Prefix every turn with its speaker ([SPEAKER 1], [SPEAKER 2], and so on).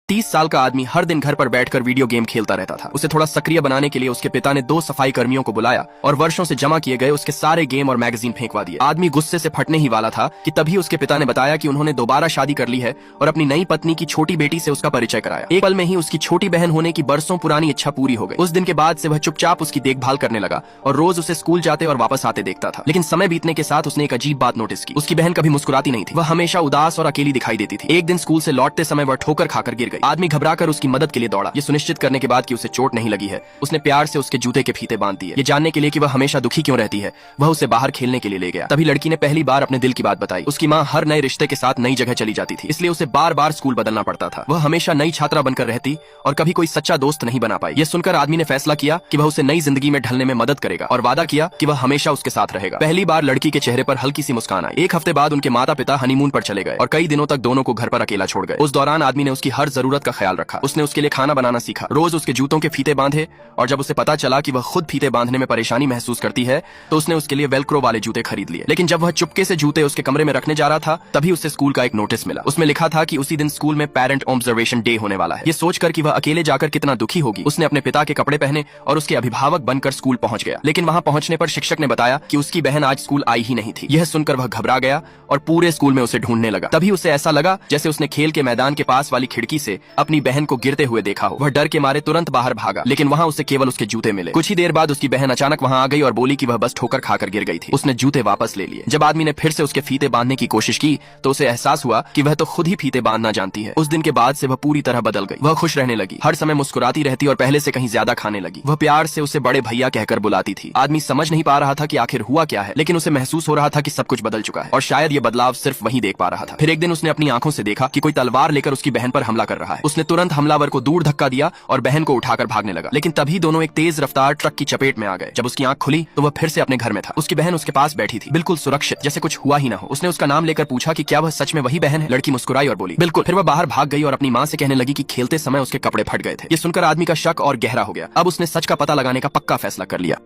[SPEAKER 1] 30 साल का आदमी हर दिन घर पर बैठकर वीडियो गेम खेलता रहता था। उसे थोड़ा सक्रिय बनाने के लिए उसके पिता ने 2 सफाई कर्मियों को बुलाया और वर्षों से जमा किए गए उसके सारे गेम और मैगजीन फेंकवा दिए। आदमी गुस्से से फटने ही वाला था कि तभी उसके पिता ने बताया कि उन्होंने दोबारा शादी कर ली है और अपनी नई पत्नी की छोटी बेटी से उसका परिचय कराया। एक पल में ही उसकी छोटी बहन होने की बरसों पुरानी इच्छा पूरी हो गई। उस दिन के बाद से वह चुपचाप उसकी देखभाल करने लगा और रोज उसे स्कूल जाते और वापस आते देखता था। लेकिन समय बीतने के साथ उसने एक अजीब बात नोटिस की। उसकी बहन कभी मुस्कुराती नहीं थी, वह हमेशा उदास और अकेली दिखाई देती थी। एक दिन स्कूल से लौटते समय वह ठोकर खाकर गिर गई। आदमी घबराकर उसकी मदद के लिए दौड़ा। ये सुनिश्चित करने के बाद कि उसे चोट नहीं लगी है, उसने प्यार से उसके जूते के फीते बांध दिए। ये जानने के लिए कि वह हमेशा दुखी क्यों रहती है, वह उसे बाहर खेलने के लिए ले गया। तभी लड़की ने पहली बार अपने दिल की बात बताई। उसकी माँ हर नए रिश्ते के साथ नई जगह चली जाती थी, इसलिए उसे बार बार स्कूल बदलना पड़ता था। वह हमेशा नई छात्रा बनकर रहती और कभी कोई सच्चा दोस्त नहीं बना पाई। यह सुनकर आदमी ने फैसला किया कि वह उसे नई जिंदगी में ढलने में मदद करेगा और वादा किया कि वह हमेशा उसके साथ रहेगा। पहली बार लड़की के चेहरे पर हल्की सी मुस्कान आई। एक हफ्ते बाद उनके माता पिता हनीमून पर चले गए और कई दिनों तक दोनों को घर पर अकेला छोड़ गए। उस दौरान आदमी ने उसकी हर जरूरत का ख्याल रखा। उसने उसके लिए खाना बनाना सीखा, रोज उसके जूतों के फीते बांधे और जब उसे पता चला कि वह खुद फीते बांधने में परेशानी महसूस करती है तो उसने उसके लिए वेलक्रो वाले जूते खरीद लिए। लेकिन जब वह चुपके से जूते उसके कमरे में रखने जा रहा था तभी उसे स्कूल का एक नोटिस मिला। उसमें लिखा था कि उसी दिन स्कूल में पेरेंट ऑब्जर्वेशन डे होने वाला है। ये सोचकर कि वह अकेले जाकर कितना दुखी होगी, उसने अपने पिता के कपड़े पहने और उसके अभिभावक बनकर स्कूल पहुंच गया। लेकिन वहां पहुंचने पर शिक्षक ने बताया कि उसकी बहन आज स्कूल आई ही नहीं थी। यह सुनकर वह घबरा गया और पूरे स्कूल में उसे ढूंढने लगा। तभी उसे ऐसा लगा जैसे उसने खेल के मैदान के पास वाली खिड़की से अपनी बहन को गिरते हुए देखा हो। वह डर के मारे तुरंत बाहर भागा, लेकिन वहां उसे केवल उसके जूते मिले। कुछ ही देर बाद उसकी बहन अचानक वहां आ गई और बोली कि वह बस ठोकर खाकर गिर गई थी। उसने जूते वापस ले लिए। जब आदमी ने फिर से उसके फीते बांधने की कोशिश की तो उसे एहसास हुआ कि वह तो खुद ही फीते बांधना जानती है। उस दिन के बाद से वह पूरी तरह बदल गई। वह खुश रहने लगी, हर समय मुस्कुराती रहती और पहले से कहीं ज्यादा खाने लगी। वह प्यार से उसे बड़े भैया कहकर बुलाती थी। आदमी समझ नहीं पा रहा था कि आखिर हुआ क्या है, लेकिन उसे महसूस हो रहा था कि सब कुछ बदल चुका है और शायद ये बदलाव सिर्फ वही देख पा रहा था। फिर एक दिन उसने अपनी आंखों से देखा कि कोई तलवार लेकर उसकी बहन पर हमला कर रहा है। उसने तुरंत हमलावर को दूर धक्का दिया और बहन को उठाकर भागने लगा। लेकिन तभी दोनों एक तेज रफ्तार ट्रक की चपेट में आ गए। जब उसकी आंख खुली तो वह फिर से अपने घर में था। उसकी बहन उसके पास बैठी थी, बिल्कुल सुरक्षित, जैसे कुछ हुआ ही ना हो। उसने उसका नाम लेकर पूछा कि क्या वह सच में वही बहन है। लड़की मुस्कुराई और बोली बिल्कुल। फिर वह बाहर भाग गई और अपनी माँ से कहने लगी कि खेलते समय उसके कपड़े फट गए थे। ये सुनकर आदमी का शक और गहरा हो गया। अब उसने सच का पता लगाने का पक्का फैसला कर लिया।